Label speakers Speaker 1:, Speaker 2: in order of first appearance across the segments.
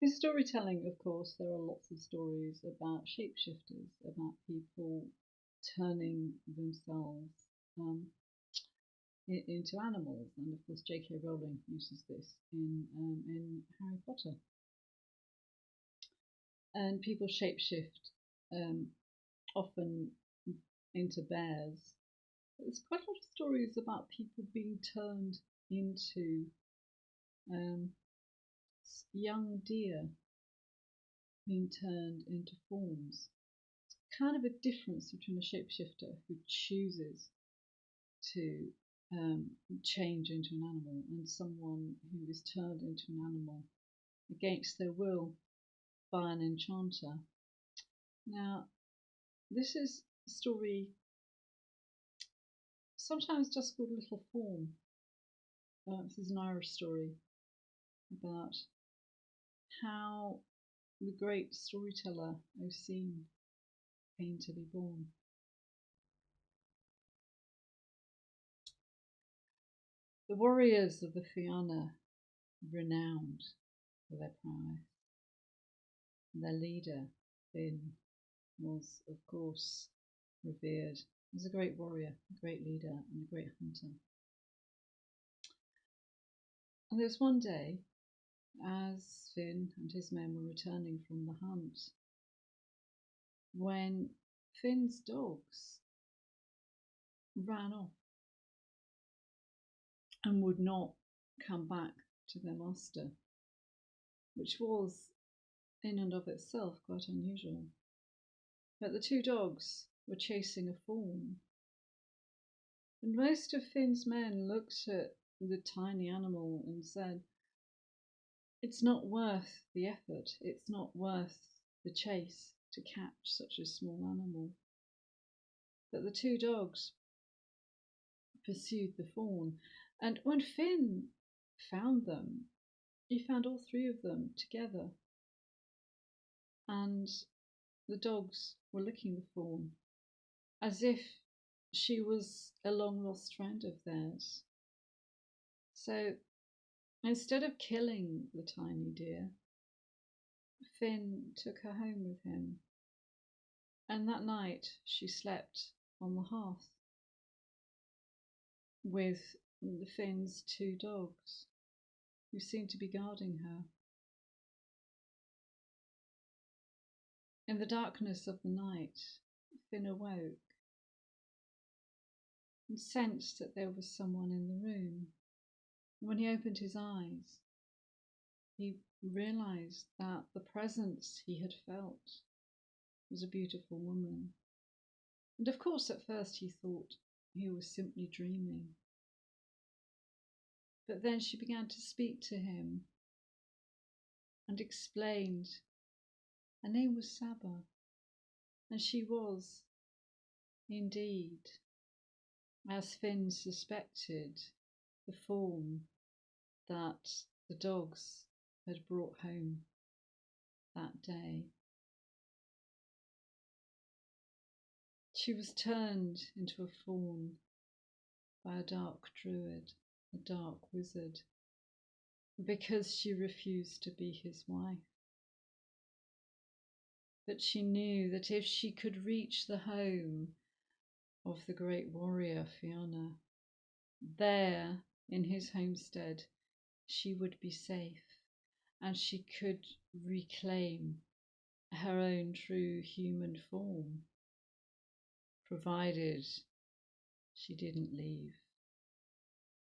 Speaker 1: In storytelling, of course, there are lots of stories about shapeshifters, about people turning themselves um, into animals, and of course, J.K. Rowling uses this in Harry Potter. And people shapeshift um, often into bears. There's quite a lot of stories about people being turned into um, young deer being turned into fawns. Kind of a difference between a shapeshifter who chooses to change into an animal and someone who is turned into an animal against their will by an enchanter. Now, this is a story sometimes just called Little Fawn. This is an Irish story about how the great storyteller O'Seen came to be born. The warriors of the Fianna, renowned for their prowess, their leader, Finn, was of course revered as a great warrior, a great leader, and a great hunter. And there was one day, as Finn and his men were returning from the hunt, when Finn's dogs ran off and would not come back to their master, which was in and of itself quite unusual. But the two dogs were chasing a fawn, and most of Finn's men looked at the tiny animal and said, "It's not worth the effort, it's not worth the chase to catch such a small animal." But the two dogs pursued the fawn, and when Finn found them, he found all three of them together, and the dogs were licking the fawn as if she was a long lost friend of theirs. So instead of killing the tiny deer, Finn took her home with him, and that night she slept on the hearth with Finn's two dogs, who seemed to be guarding her. In the darkness of the night, Finn awoke and sensed that there was someone in the room. And when he opened his eyes, he realised that the presence he had felt was a beautiful woman. And of course, at first he thought he was simply dreaming. But then she began to speak to him and explained her name was Saba, and she was, indeed, as Finn suspected, the fawn that the dogs had brought home that day. She was turned into a fawn by a dark druid, a dark wizard, because she refused to be his wife. But she knew that if she could reach the home of the great warrior Fianna, there in his homestead she would be safe, and she could reclaim her own true human form, provided she didn't leave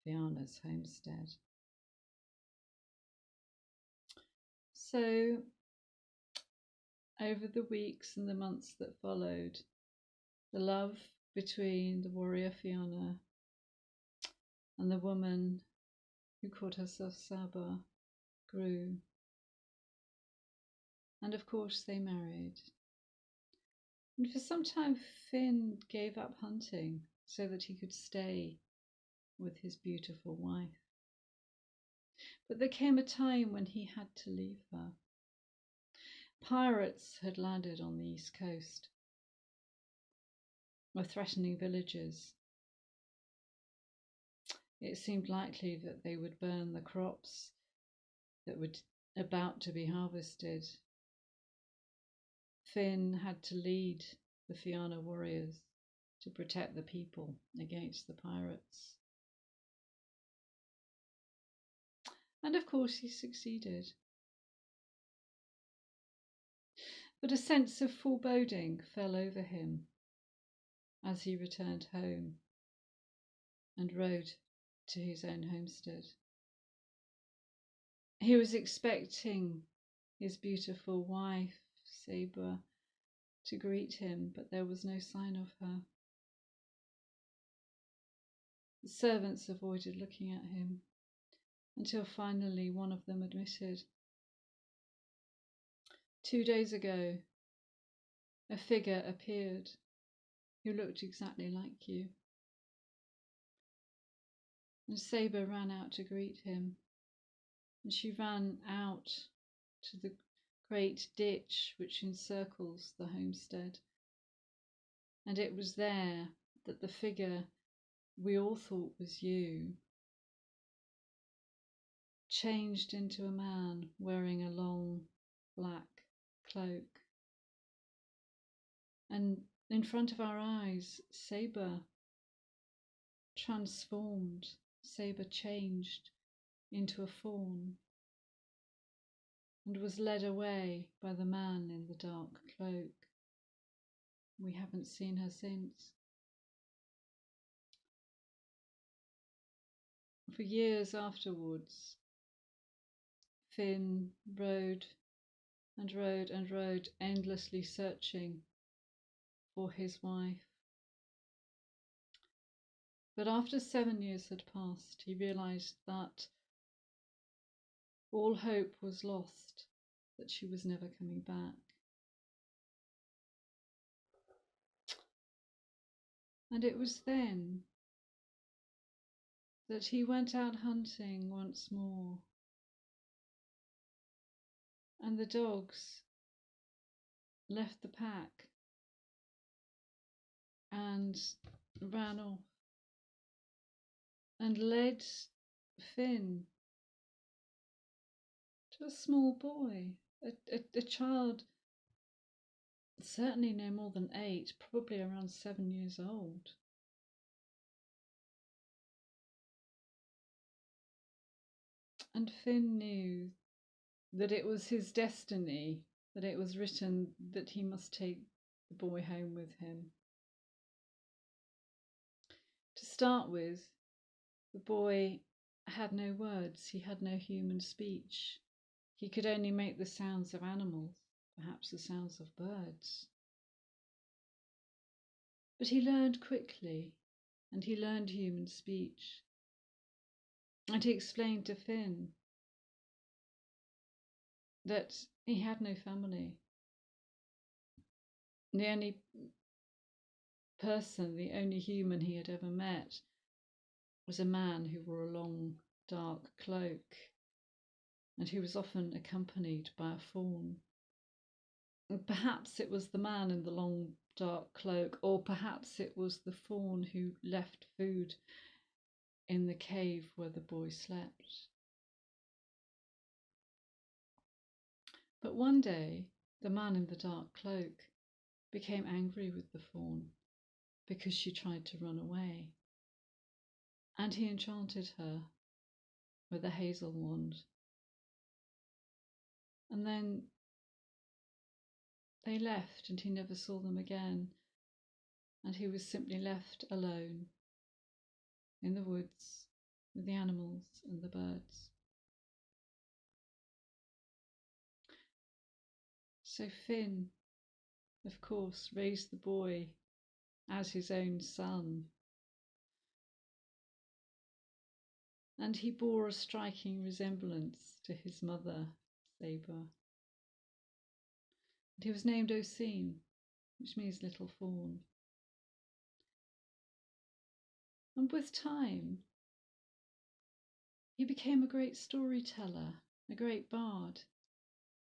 Speaker 1: Fianna's homestead. So, over the weeks and the months that followed, the love between the warrior Fianna and the woman who called herself Saba grew. And of course they married. And for some time Finn gave up hunting so that he could stay with his beautiful wife. But there came a time when he had to leave her. Pirates had landed on the east coast, were threatening villages. It seemed likely that they would burn the crops that would about to be harvested, Finn had to lead the Fianna warriors to protect the people against the pirates. And of course he succeeded. But a sense of foreboding fell over him as he returned home and rode to his own homestead. He was expecting his beautiful wife, Sabre, to greet him, but there was no sign of her. The servants avoided looking at him until finally one of them admitted, 2 days ago, a figure appeared who looked exactly like you. And Sabre ran out to greet him, and she ran out to the great ditch which encircles the homestead. And it was there that the figure we all thought was you changed into a man wearing a long black cloak. And in front of our eyes, Sabre transformed, Sabre changed into a fawn and was led away by the man in the dark cloak. We haven't seen her since. For years afterwards, Finn rode and rode and rode, endlessly searching for his wife. But after 7 years had passed, he realised that all hope was lost, that she was never coming back. And it was then that he went out hunting once more, and the dogs left the pack and ran off and led Finn to a small boy, a child certainly no more than 8, probably around 7 years old. And Finn knew that it was his destiny, that it was written that he must take the boy home with him. To start with, the boy had no words, he had no human speech. He could only make the sounds of animals, perhaps the sounds of birds. But he learned quickly, and he learned human speech. And he explained to Finn that he had no family. The only person, the only human he had ever met was a man who wore a long, dark cloak, and who was often accompanied by a fawn. And perhaps it was the man in the long, dark cloak, or perhaps it was the fawn who left food in the cave where the boy slept. But one day, the man in the dark cloak became angry with the fawn because she tried to run away, and he enchanted her with a hazel wand. And then they left, and he never saw them again, and he was simply left alone in the woods with the animals and the birds. So Finn, of course, raised the boy as his own son, and he bore a striking resemblance to his mother, Sabre. And he was named Oseen, which means little fawn. And with time, he became a great storyteller, a great bard,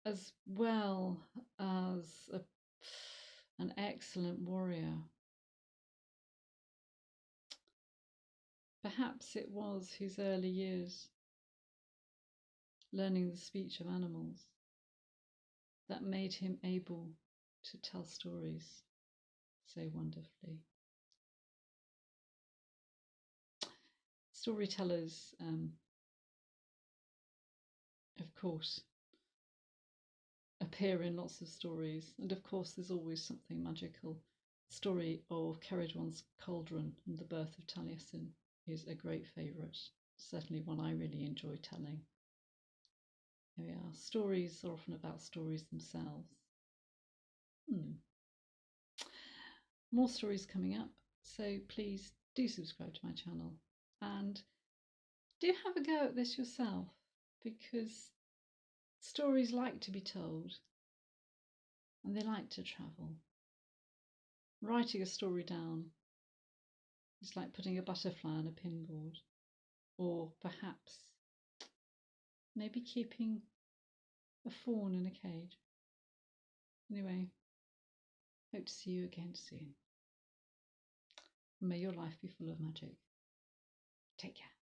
Speaker 1: as well as an excellent warrior. Perhaps it was his early years learning the speech of animals that made him able to tell stories so wonderfully. Storytellers, of course, appear in lots of stories, and of course there's always something magical. The story of Ceridwen's Cauldron and the birth of Taliesin is a great favourite, certainly one I really enjoy telling. Here we are. Stories are often about stories themselves. More stories coming up, so please do subscribe to my channel and do have a go at this yourself, because stories like to be told and they like to travel. Writing a story down is like putting a butterfly on a pinboard, or perhaps maybe keeping a fawn in a cage. Anyway, hope to see you again soon. May your life be full of magic. Take care.